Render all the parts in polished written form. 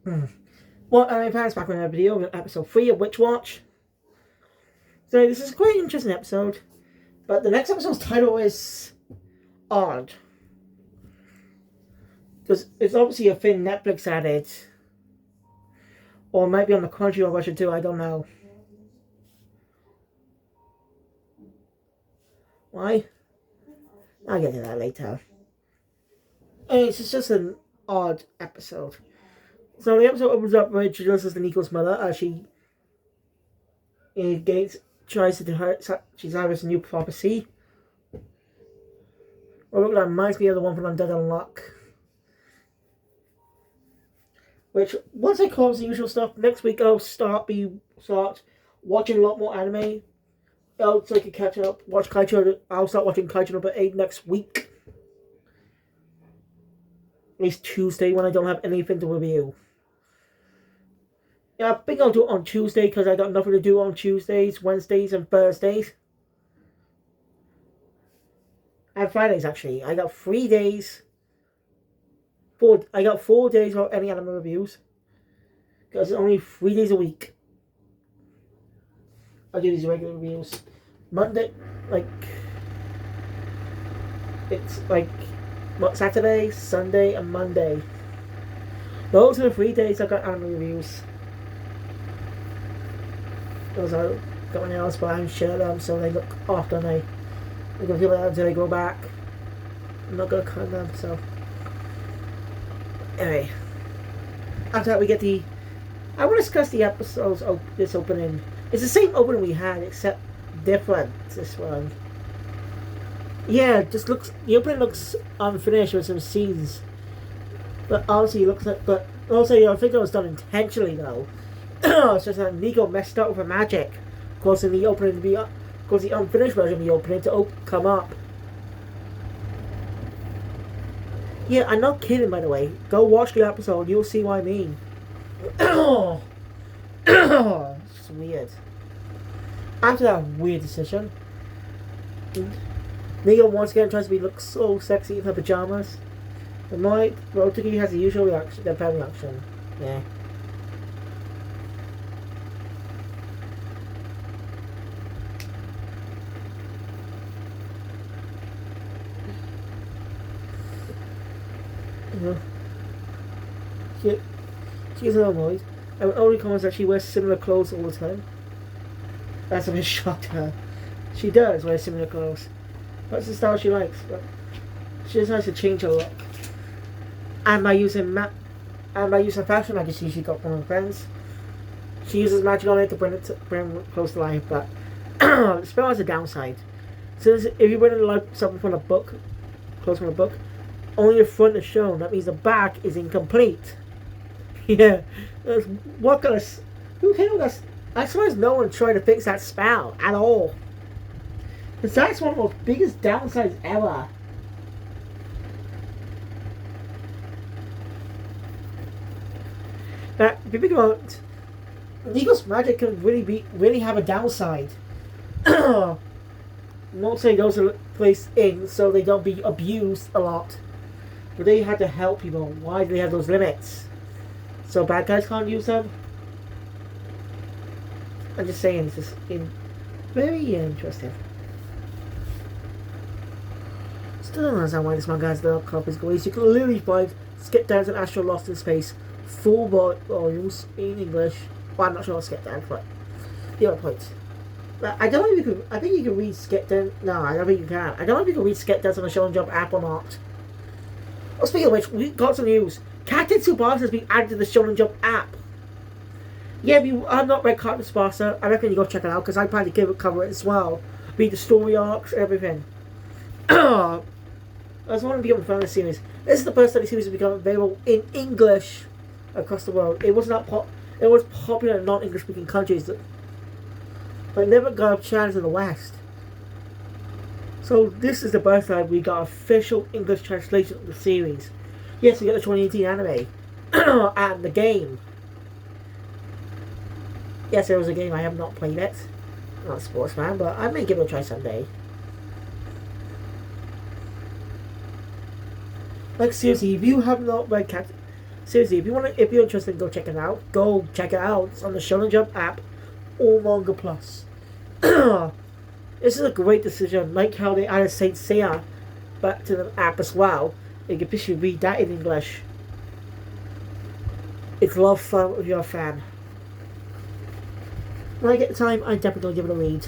Well, anime fans, back on our video, episode 3 of Witch Watch. So this is quite an interesting episode, but the next episode's title is odd. Because it's obviously a thing Netflix added, or it might be on the Crunchyroll version too, I don't know. Why? I'll get to that later. It's just an odd episode. So the episode opens up by introduces Nico's mother as she tries to do her. She's having a new prophecy. Well, that reminds me of the one from Undead Unluck. Which, once I close the usual stuff, next week I'll start watching a lot more anime. So I can catch up, watch Kaicho. I'll start watching Kaicho number 8 next week. At least Tuesday when I don't have anything to review. Yeah, I think I'll do it on Tuesday because I got nothing to do on Tuesdays, Wednesdays, and Thursdays. And Fridays, actually. I got 3 days. I got 4 days without any anime reviews. Because it's only 3 days a week. I'll do these regular reviews. Monday, it's Saturday, Sunday, and Monday. Those are the 3 days I got anime reviews. Those are got my nails, but I'm sure them so they look off, don't they? They're gonna feel like that until they go back. I'm not gonna cut them, so. Anyway. After that, we get the. I want to discuss the episodes of this opening. It's the same opening we had, except different. This one. Yeah, just looks. The opening looks unfinished with some scenes. But honestly, it looks like. But also, I think it was done intentionally, though. It's just that Nico messed up with her magic, causing the opening to be up, causing the unfinished version of the opening to come up. Yeah, I'm not kidding, by the way. Go watch the episode, you'll see what I mean. It's just weird. After that weird decision, Nico once again tries to look so sexy in her pajamas. And Mike Rotigi has the usual reaction, their reaction. Yeah. She's annoyed. And only comments that she wears similar clothes all the time. That's a bit shocked her. She does wear similar clothes. That's the style she likes. But she decides to change her look. And by using fashion magazine she got from her friends, she uses magic on it to bring it close to life. But the spell has a downside. Since if you bring like something from a book, close from a book, only the front is shown. That means the back is incomplete. Yeah, what kind of? Who handled that? I suppose no one tried to fix that spell at all. Because that's one of the most biggest downsides ever. Now, if you think about Nico's magic can really have a downside. I'm not saying those are placed in so they don't be abused a lot. But they had to help people. Why do they have those limits? So bad guys can't use them? I'm just saying, it's just very interesting. Still don't understand why this manga has the copies going. You can literally find Skip Dance and Astro Lost in Space, 4 volumes in English. Well, I'm not sure what Skip Dance, but the other point. I don't know if you can. I think you can read Skip Dance. No, I don't think you can. I don't know if you can read Skip Dance on the Shonen Jump app or not. Oh, speaking of which, we got some news. Captain Tsubasa has been added to the Shonen Jump app. Yeah, if you have not read Captain Tsubasa, I reckon you go check it out because I plan to cover it as well. Read the story arcs, everything. I just want to become a fan of the series. This is the first time the series has become available in English across the world. It was popular in non-English speaking countries, but never got a chance in the West. So this is the first time we got official English translation of the series. Yes, we got the 2018 anime and the game. Yes, there was a game. I have not played it. I'm not a sports fan, but I may give it a try someday. Like seriously, if you have not read seriously, if you're interested, go check it out. Go check it out. It's on the Shonen Jump app or Manga Plus. This is a great decision. Like how they added Saint Seiya back to the app as well. You can officially read that in English. It's a lot of fun if you're a fan. When I get the time, I definitely give it a read.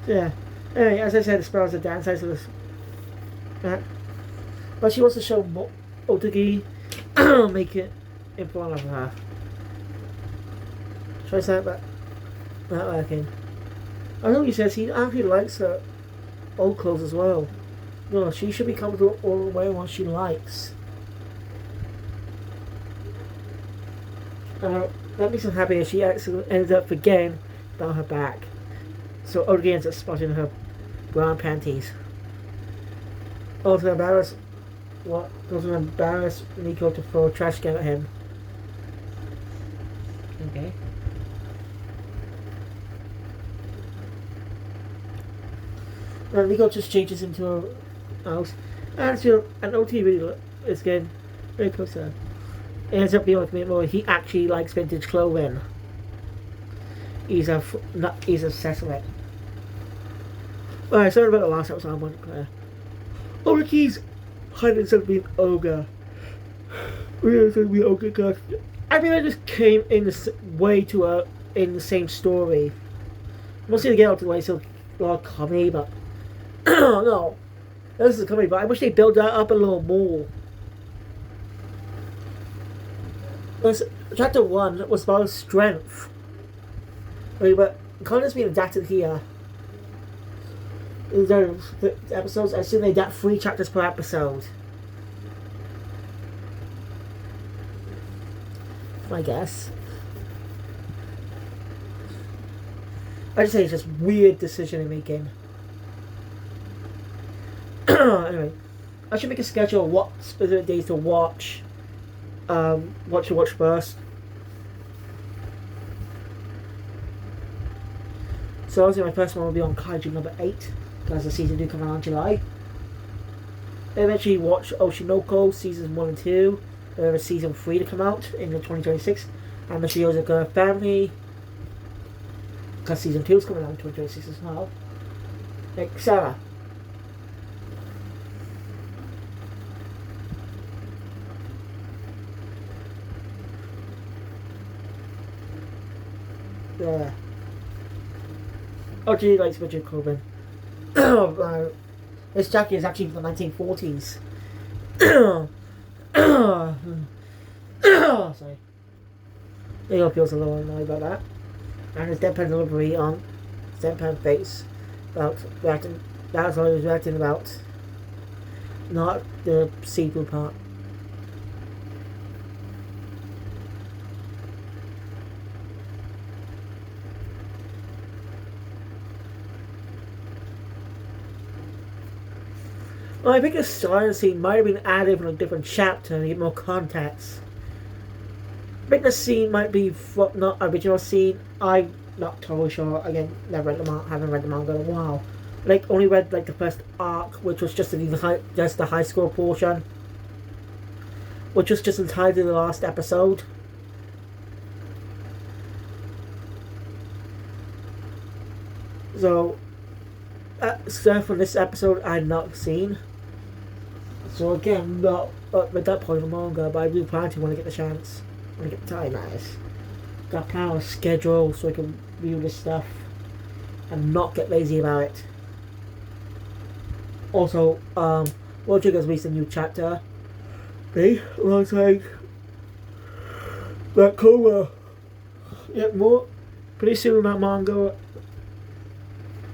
Yeah. Anyway, as I said, the Sparrow's the downside of this. But she wants to show Otogi make it in front of her. Should I say it back? Not working. I know he says he actually likes her old clothes as well. No, she should be comfortable all the way what she likes. That makes me happy that she actually ends up forgetting about her back. So Otogi ends up spotting her brown panties. Also embarrass Nico to throw a trash can at him. Okay. And Nico just changes into a house. And OT really is getting very close to her. It ends up being like me more. He actually likes vintage clothing. He's obsessed with it. Alright, sorry about the last episode. I want Claire. Otogi's hiding instead of being ogre. Really instead of being ogre because I think I just came in the way to her in the same story. Mostly to get out of the way, so a lot of comedy, but no, this is a comedy. But I wish they built that up a little more. Chapter 1 was about strength. But content being adapted here. In the episodes, I assume they adapt 3 chapters per episode. I guess. I just say it's just weird decision making. Anyway, I should make a schedule of what specific days to watch. What to watch first. So obviously my first one will be on Kaiju number 8, because the season 2 coming out in July. Eventually watch Oshinoko seasons 1 and 2. There is season 3 to come out in the 2026. And the Shioza Girl Family, because season 2 is coming out in 2026 as well. Etc. Yeah. OG likes Richard Corbin. This jacket is actually from the 1940s. Sorry. Leo feels a little annoyed about that. And his deadpan delivery on his deadpan face about reacting. That's what he was reacting about. Not the seafood part. Well, I think the silent scene might have been added from a different chapter to get more context. I think the scene might be not original scene. I'm not totally sure. Again, never read the haven't read the manga in a while. Like only read like the first arc, which was just the high school portion, which was just entirely the last episode. So, stuff from this episode I've not seen. So again, not at that point of the manga, but I do plan to when I get the chance. When I get the time, guys. Got a plan on a schedule so I can view this stuff and not get lazy about it. Also, World Trigger's released a new chapter. Alongside Black Clover. Yeah, more pretty soon that manga.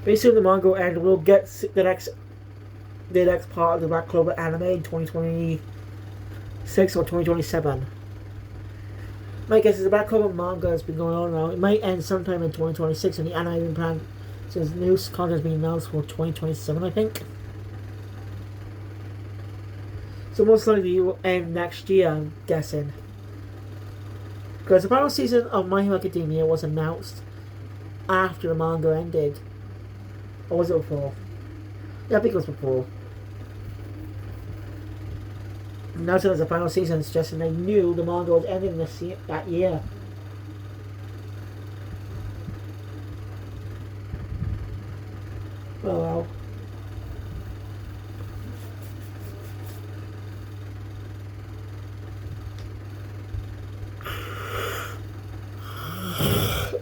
Pretty soon the manga and we'll get the next part of the Black Clover anime in 2026 or 2027. My guess is the Black Clover manga has been going on now. It might end sometime in 2026 and the anime been planned since new content has been announced for 2027, I think. So most likely it will end next year, I'm guessing. Because the final season of My Hero Academia was announced after the manga ended. Or was it before? Yeah, I think it was before. Now that the final season, it's just and they knew the manga was ending that year. Oh well.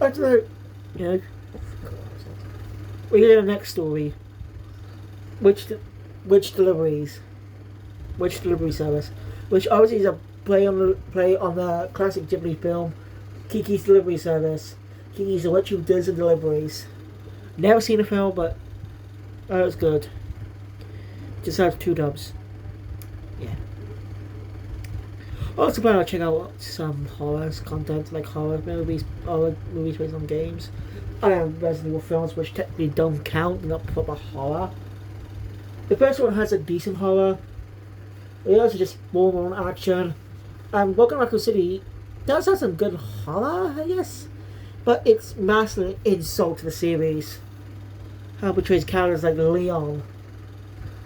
I don't know. You know, we get the next story. Which which deliveries? Which delivery service? Which obviously is a play on the classic Ghibli film, Kiki's Delivery Service. Kiki's what you does in deliveries. Never seen the film, but it was good. Just has 2 dubs. Yeah. Also, plan to check out some horror content, like horror movies based on games. Resident Evil films, which technically don't count, not proper horror. The first one has a decent horror. The others are just more on action. And Welcome to Raccoon City does have some good horror, I guess. But it's massively insult to the series. How it portrays characters like Leon.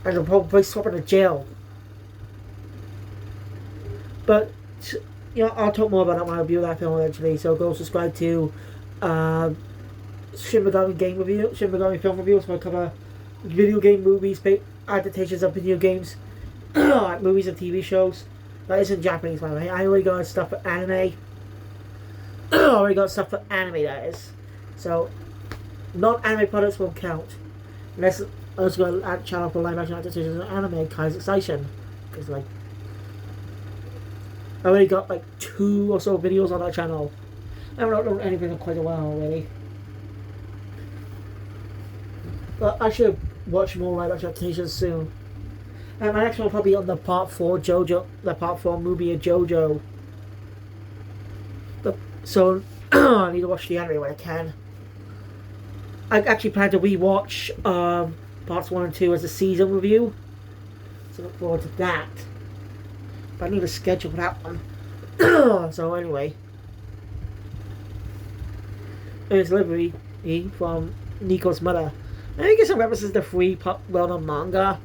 And they'll probably swap into jail. But, you know, I'll talk more about that when I review that film eventually. So go subscribe to Shin Megami Game Review, Shin Megami Film Reviews, where I cover video game movies, adaptations of video games, movies and TV shows. That isn't Japanese, by the way. I already got stuff for anime. I already got stuff for anime, that is. So, non-anime products won't count. Unless I also got a channel for live action adaptations of anime, Kaiser Station. Because, like, I already got like 2 or so videos on that channel. I haven't uploaded anything in quite a while, really. But I should watch more live action adaptations soon. And my next one will probably be on the part 4 JoJo, the part 4 movie of JoJo. So I need to watch the anime when I can. I actually plan to rewatch parts 1 and 2 as a season review. So look forward to that. But I need a schedule for that one. So anyway. It's delivery from Nico's mother. I think it's some references to the free well-known manga.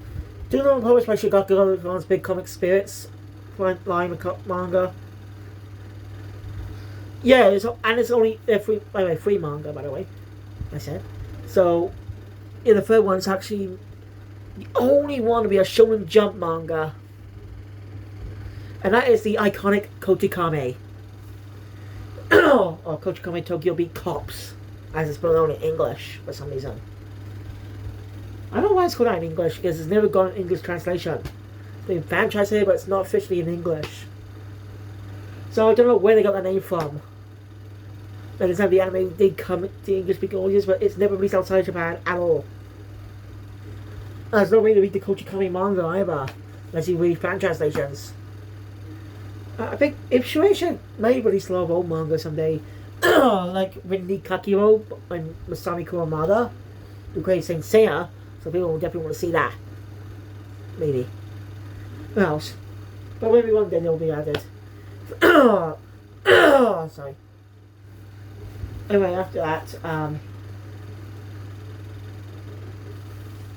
Do you know published by Shigaku's Big Comic Spirits line of manga? Yeah, it's only free, by the way, free manga, by the way. I said. So, in the third one, it's actually the only one to be a Shonen Jump manga. And that is the iconic Kochikame. Or Kochikame Tokyo Beat Cops, as it's spelled in English for some reason. I don't know why it's called that in English, because it's never got an English translation. It's been fan translated, but it's not officially in English. So I don't know where they got that name from. But it's not the anime did come to English speaking audience, but it's never released outside Japan at all. There's no way to read the Kochikame manga either, unless you read fan translations. I think if Shueisha may release a lot of old manga someday, like Rinni Kakiro and Masami Kurumada, who created Saint Seiya, so people will definitely want to see that. Maybe. What else? But maybe one day they'll be added. Sorry. Anyway, after that,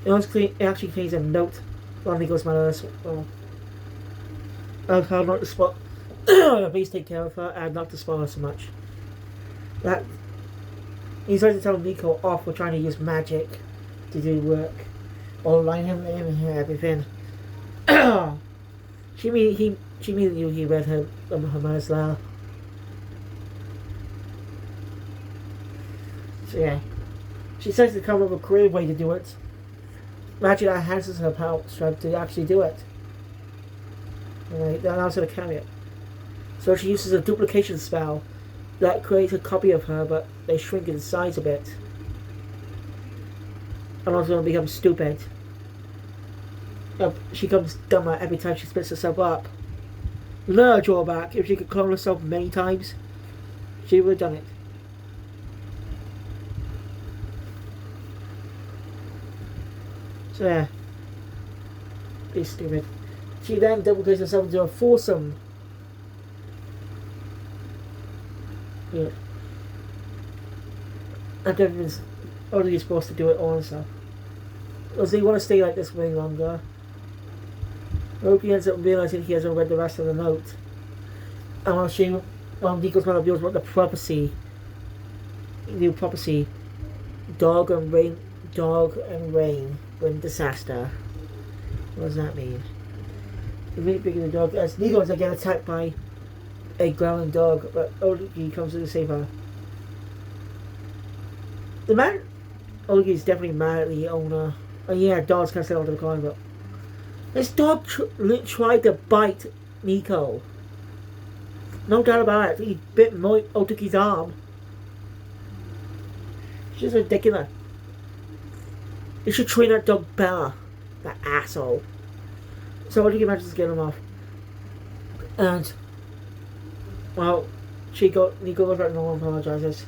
it actually contains a note on Nico's mother. How not to spot. Please take care of her and not to spoil her so much. That he's trying to tell Nico off for trying to use magic to do work, or line him and everything. She immediately he read her mother's letter. So yeah, she says to come up with a creative way to do it. Magic that enhances her power strength to actually do it. Right, that allows her to carry it. So she uses a duplication spell that creates a copy of her, but they shrink in size a bit. And also becomes stupid. She becomes dumber every time she splits herself up. Another drawback, if she could clone herself many times, she would have done it. So yeah. Be stupid. She then duplicates herself into a foursome. Yeah. And everyone's only supposed to do it all and stuff. Or do you want to stay like this way longer? Loki ends up realizing he hasn't read the rest of the note. And while Nico's man reveals what the prophecy, new prophecy, dog and rain bring disaster. What does that mean? The really big of the dog as Nico is again attacked by a growling dog, but Ologi comes to save her. The man Ologi is definitely mad at the owner. And yeah, dogs can't sit out of the coin, but this dog tried to bite Nico. No doubt about it. He bit Otoki's arm. It's just ridiculous. You should train that dog better. That asshole. So Otoki manages to get him off. And, well, Nico goes back normal and apologizes.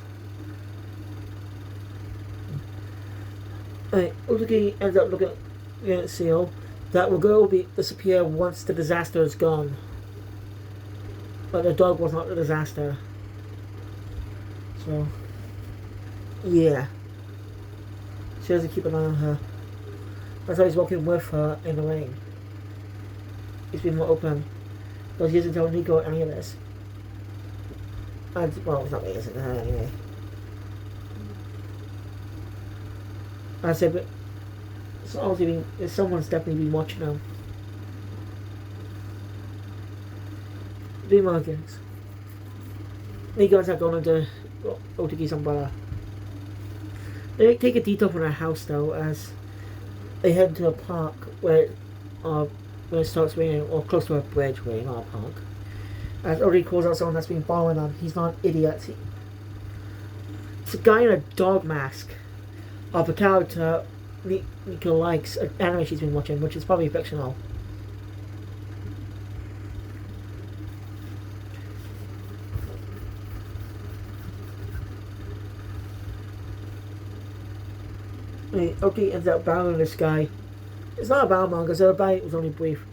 Otoki ends up looking at Seal. That will disappear once the disaster is gone. But the dog was not the disaster. So, yeah. She has to keep an eye on her. That's why he's walking with her in the rain. He's been more open. Because he doesn't tell Nico any of this. And, well, it's not me, it's her anyway. I said, but someone's definitely been watching them. Markings. Nico ends up going into Otoki's umbrella. They take a detour from their house though as they head into a park where it starts raining, or close to a bridge really, not a park. As Otoki calls out someone that's been following them. He's not an idiot. It's a guy in a dog mask of a character Nico likes, an anime she's been watching, which is probably fictional. Otoki ends up battling this guy. It's not a battle manga, so the fight was only brief.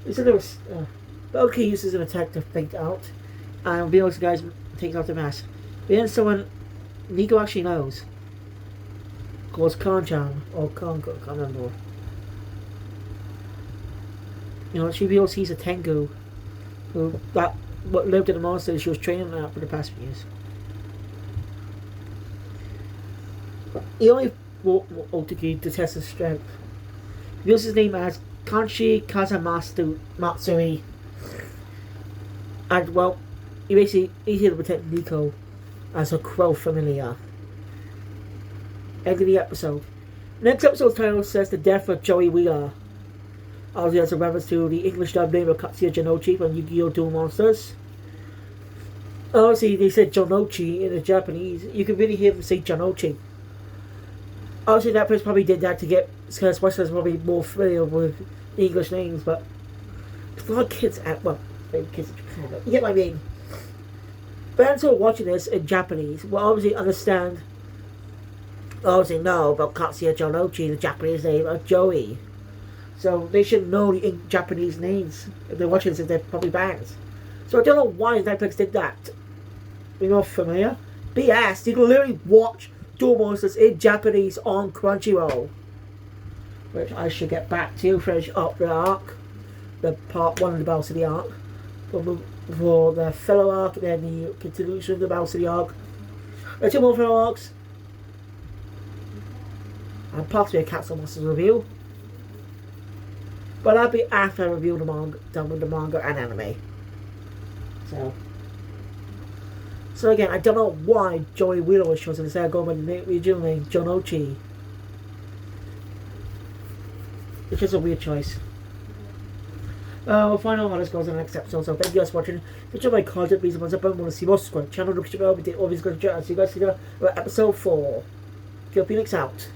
But Otoki uses an attack to fake out, and reveals the guy takes off the mask. But then someone Nico actually knows, calls Kanchan or Kanko, I can't remember. She reveals he's a Tengu, what lived in the monastery she was training at for the past few years. He only Otoki to test his strength. He uses his name as Kanshi Kazamatsuri. And well, he's here to protect Nico as a crow familiar. End of the episode. Next episode's title says The Death of Joey Wheeler. Obviously that's a reference to the English dub name of Katsuya Janochi from Yu-Gi-Oh! Duel Monsters. Obviously they said Jonochi in the Japanese. You can really hear them say Janochi. Obviously that person probably did that to get, because Westerners probably more familiar with the English names, but a lot of kids maybe kids in Japan, but you get what I mean. Fans who are watching this in Japanese will obviously know about Katsuya Jonochi, the Japanese name of Joey. So they should know the Japanese names if they're watching this, if they're probably fans. So I don't know why Netflix did that. You're not familiar? BS, you can literally watch Duel Monsters in Japanese on Crunchyroll. Which I should get back to, finish up the arc. The part 1 of the Battle City arc. For the fellow arc, and then the continuation of the Battle City arc. There are 2 more fellow arcs. And possibly a Capsule Monsters review. But that'll be after I review the manga, done with the manga and anime. So again, I don't know why Joey Wheeler was chosen instead of going by the original name, Jonochi. It's just a weird choice. We'll find out how this goes in the next episode, so thank you guys for watching. If you enjoyed my content, please want to see more, subscribe to the channel, look at your video, see you guys later, episode 4. Phoenix out.